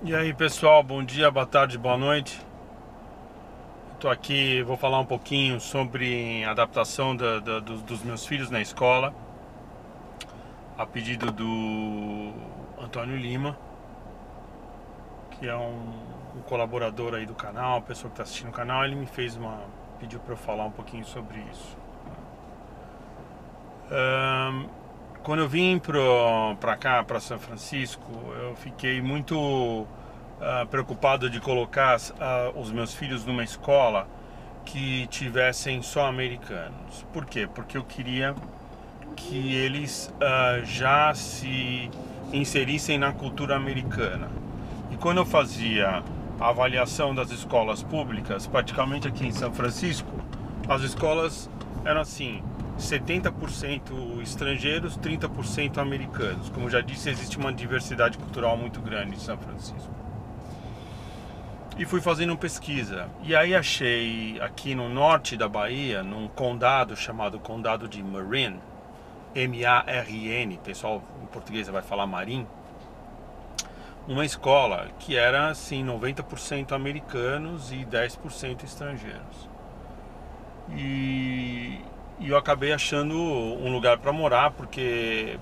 E aí pessoal, bom dia, boa tarde, boa noite. Estou aqui, vou falar um pouquinho sobre a adaptação dos meus filhos na escola, a pedido do Antônio Lima, que é um colaborador aí do canal, uma pessoa que está assistindo o canal. Ele me pediu para eu falar um pouquinho sobre isso. Quando eu vim para cá, para São Francisco, eu fiquei muito preocupado de colocar os meus filhos numa escola que tivessem só americanos. Por quê? Porque eu queria que eles já se inserissem na cultura americana. E quando eu fazia a avaliação das escolas públicas, praticamente aqui em São Francisco, as escolas eram assim: 70% estrangeiros, 30% americanos. Como eu já disse, existe uma diversidade cultural muito grande em São Francisco. E fui fazendo pesquisa. E aí achei aqui no norte da Bahia, num condado chamado Condado de Marin, M-A-R-N, pessoal em português vai falar Marim, uma escola que era assim 90% americanos e 10% estrangeiros. E eu acabei achando um lugar para morar porque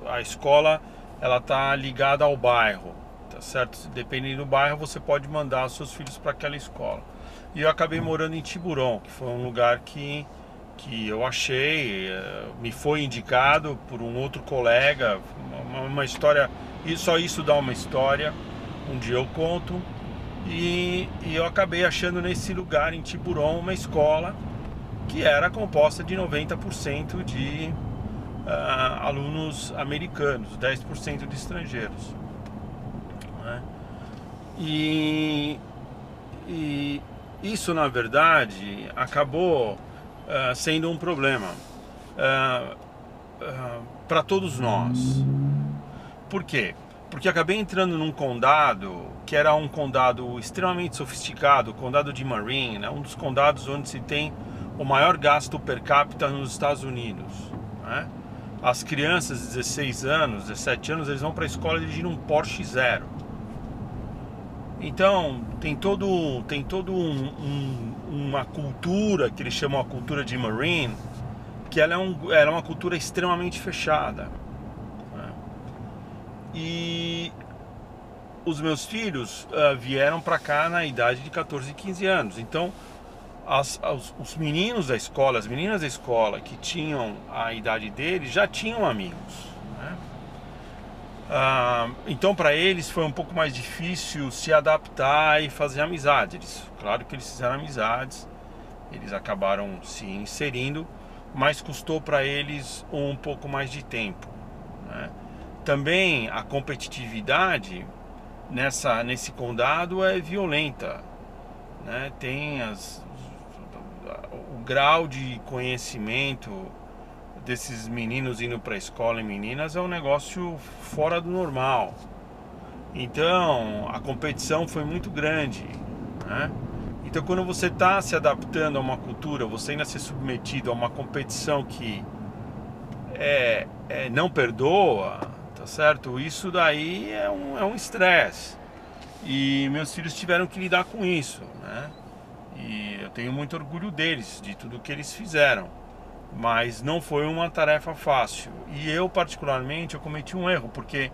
a escola ela tá ligada ao bairro, tá certo? Dependendo do bairro você pode mandar os seus filhos para aquela escola. E eu acabei morando em Tiburon, que foi um lugar que eu achei, me foi indicado por um outro colega, uma história, e só isso dá uma história, um dia eu conto. E eu acabei achando nesse lugar em Tiburon uma escola que era composta de 90% de alunos americanos, 10% de estrangeiros, né? E isso, na verdade, acabou sendo um problema para todos nós. Por quê? Porque acabei entrando num condado que era um condado extremamente sofisticado, o condado de Marin, né? Um dos condados onde se tem o maior gasto per capita nos Estados Unidos, né? As crianças de 16 anos, 17 anos, eles vão para a escola dirigindo um Porsche zero. Então tem uma cultura que eles chamam a cultura de Marin, que ela é uma cultura extremamente fechada, né? E os meus filhos vieram para cá na idade de 14 e 15 anos. Então os meninos da escola, as meninas da escola que tinham a idade deles já tinham amigos, né? Então para eles foi um pouco mais difícil se adaptar e fazer amizades. Claro que eles fizeram amizades, eles acabaram se inserindo, mas custou para eles um pouco mais de tempo, né? Também a competitividade nesse condado é violenta, né? Tem o grau de conhecimento desses meninos indo para a escola e meninas é um negócio fora do normal. Então a competição foi muito grande, né? Então quando você está se adaptando a uma cultura, você ainda ser submetido a uma competição que não perdoa, tá certo? Isso daí é um estresse. E meus filhos tiveram que lidar com isso, né? E eu tenho muito orgulho deles, de tudo que eles fizeram. Mas não foi uma tarefa fácil. E eu, particularmente, eu cometi um erro, porque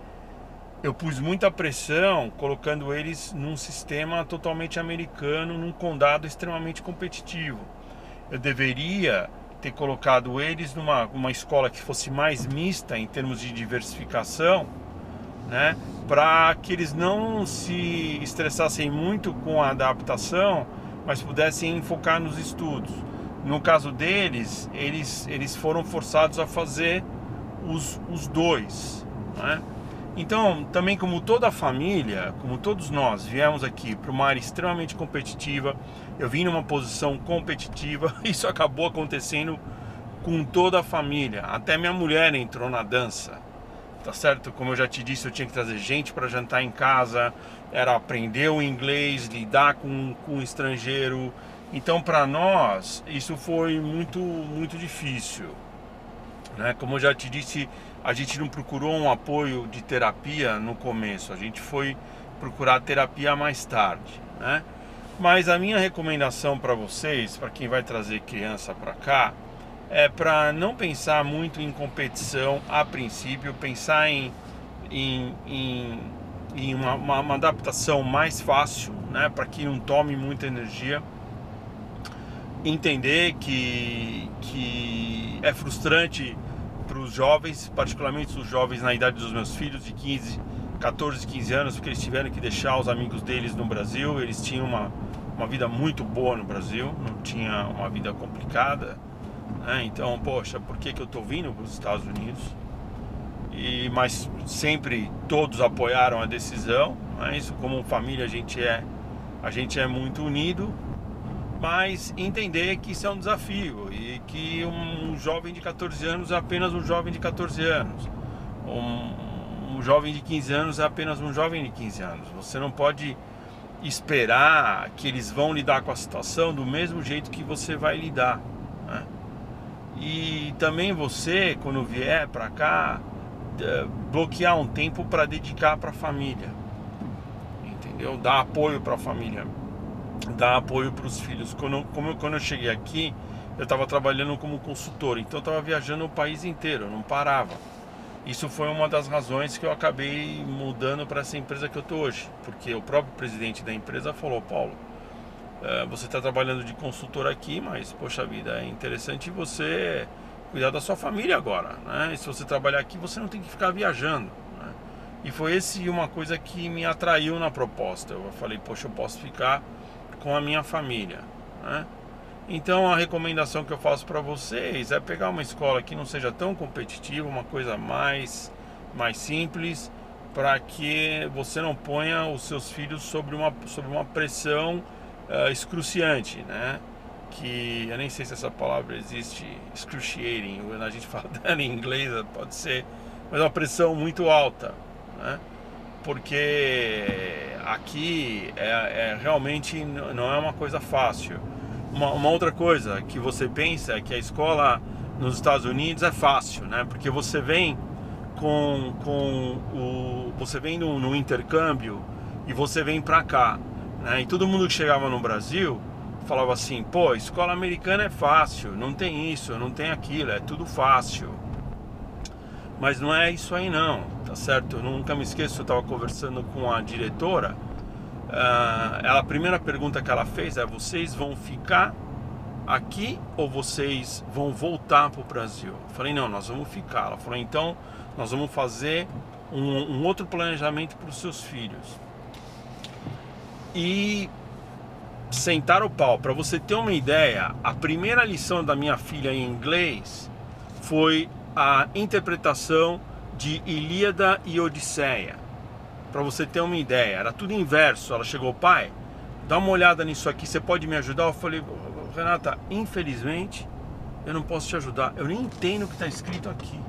eu pus muita pressão colocando eles num sistema totalmente americano, num condado extremamente competitivo. Eu deveria ter colocado eles numa escola que fosse mais mista em termos de diversificação, né? Para que eles não se estressassem muito com a adaptação, mas pudessem focar nos estudos. No caso deles, eles foram forçados a fazer os dois, né? Então, também como toda a família, como todos nós viemos aqui para uma área extremamente competitiva, eu vim numa posição competitiva, isso acabou acontecendo com toda a família. Até minha mulher entrou na dança, tá certo? Como eu já te disse, eu tinha que trazer gente para jantar em casa, era aprender o inglês, lidar com um estrangeiro. Então para nós isso foi muito, muito difícil, né? Como eu já te disse, a gente não procurou um apoio de terapia no começo, a gente foi procurar terapia mais tarde, né? Mas a minha recomendação para vocês, para quem vai trazer criança para cá, é para não pensar muito em competição a princípio, pensar em uma adaptação mais fácil, né, para que não tome muita energia. Entender que é frustrante para os jovens, particularmente os jovens na idade dos meus filhos, de 14, 15 anos, porque eles tiveram que deixar os amigos deles no Brasil. Eles tinham uma vida muito boa no Brasil, não tinha uma vida complicada, né? Então, poxa, por que eu estou vindo para os Estados Unidos? Mas sempre todos apoiaram a decisão, né? Isso, como família, a gente é muito unido, mas entender que isso é um desafio e que um jovem de 14 anos é apenas um jovem de 14 anos, um jovem de 15 anos é apenas um jovem de 15 anos. Você não pode esperar que eles vão lidar com a situação do mesmo jeito que você vai lidar, né? E também você, quando vier para cá, bloquear um tempo para dedicar para a família, entendeu? Dar apoio para a família, dar apoio para os filhos. Quando eu cheguei aqui, eu estava trabalhando como consultor, então eu estava viajando o país inteiro, eu não parava. Isso foi uma das razões que eu acabei mudando para essa empresa que eu estou hoje, porque o próprio presidente da empresa falou: Paulo, você está trabalhando de consultor aqui, mas poxa vida, é interessante você cuidar da sua família agora, né? E se você trabalhar aqui, você não tem que ficar viajando, né? E foi uma coisa que me atraiu na proposta. Eu falei: poxa, eu posso ficar com a minha família, né? Então a recomendação que eu faço para vocês é pegar uma escola que não seja tão competitiva, uma coisa mais simples, para que você não ponha os seus filhos sobre uma pressão excruciante, né? Que eu nem sei se essa palavra existe, excruciating, a gente fala dela em inglês, pode ser, mas é uma pressão muito alta, né? Porque aqui realmente não é uma coisa fácil. Uma outra coisa que você pensa é que a escola nos Estados Unidos é fácil, né? Porque você vem você vem no intercâmbio e você vem pra cá, né? E todo mundo que chegava no Brasil falava assim: pô, escola americana é fácil, não tem isso, não tem aquilo, é tudo fácil. Mas não é isso aí não, tá certo? Eu nunca me esqueço, eu estava conversando com a diretora. A primeira pergunta que ela fez é: vocês vão ficar aqui ou vocês vão voltar para o Brasil? Eu falei: não, nós vamos ficar. Ela falou: então nós vamos fazer um outro planejamento para os seus filhos. E sentar o pau. Para você ter uma ideia, a primeira lição da minha filha em inglês foi a interpretação de Ilíada e Odisseia. Para você ter uma ideia, era tudo inverso. Ela chegou: pai, dá uma olhada nisso aqui, você pode me ajudar? Eu falei: Renata, infelizmente eu não posso te ajudar, eu nem entendo o que está escrito aqui.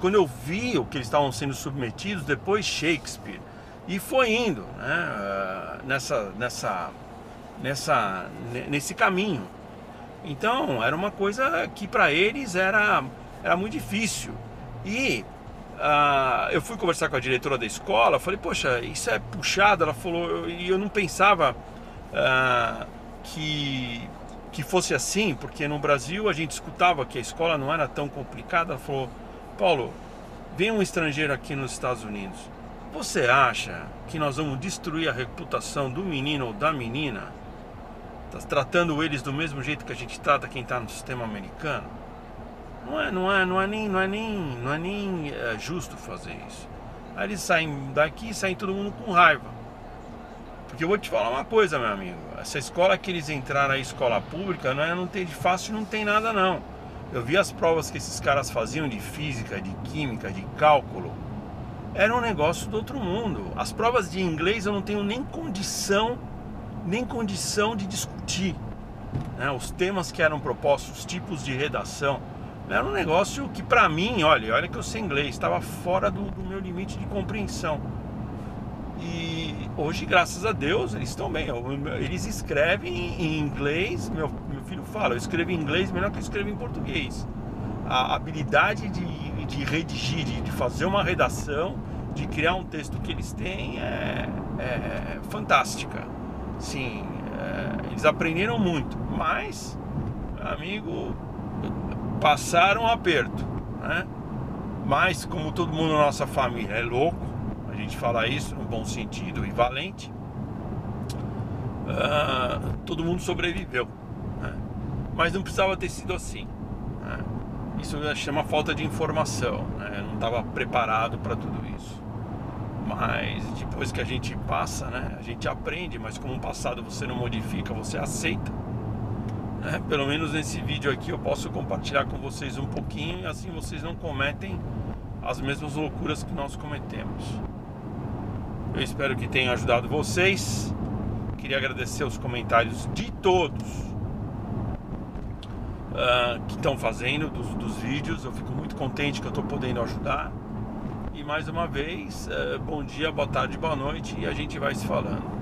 Quando eu vi o que eles estavam sendo submetidos, depois Shakespeare, e foi indo, né, nesse caminho. Então era uma coisa que para eles era muito difícil. E eu fui conversar com a diretora da escola, falei: poxa, isso é puxado. Ela falou, e eu não pensava que fosse assim, porque no Brasil a gente escutava que a escola não era tão complicada. Ela falou: Paulo, vem um estrangeiro aqui nos Estados Unidos, você acha que nós vamos destruir a reputação do menino ou da menina, tratando eles do mesmo jeito que a gente trata quem está no sistema americano? Não é nem justo fazer isso. Aí eles saem daqui e saem todo mundo com raiva. Porque eu vou te falar uma coisa, meu amigo: essa escola que eles entraram aí, escola pública, não tem de fácil, não tem nada não. Eu vi as provas que esses caras faziam de física, de química, de cálculo. Era um negócio do outro mundo. As provas de inglês eu não tenho nem condição de discutir, né? Os temas que eram propostos, os tipos de redação, era um negócio que pra mim, olha que eu sei inglês, estava fora do meu limite de compreensão. E hoje, graças a Deus, eles estão bem. Eles escrevem em inglês. Meu filho fala: eu escrevo em inglês melhor que eu escrevo em português. A habilidade de de redigir, de fazer uma redação, de criar um texto que eles têm é fantástica. Sim, eles aprenderam muito, mas, amigo, passaram um aperto, né? Mas como todo mundo na nossa família é louco, a gente fala isso no bom sentido e valente, todo mundo sobreviveu, né? Mas não precisava ter sido assim, né? Isso chama falta de informação, né? Eu não estava preparado para tudo isso. Mas depois que a gente passa, né, a gente aprende. Mas como o passado você não modifica, você aceita, né? Pelo menos nesse vídeo aqui eu posso compartilhar com vocês um pouquinho, e assim vocês não cometem as mesmas loucuras que nós cometemos. Eu espero que tenha ajudado vocês. Queria agradecer os comentários de todos que estão fazendo dos vídeos. Eu fico muito contente que eu estou podendo ajudar. E mais uma vez, bom dia, boa tarde, boa noite, e a gente vai se falando.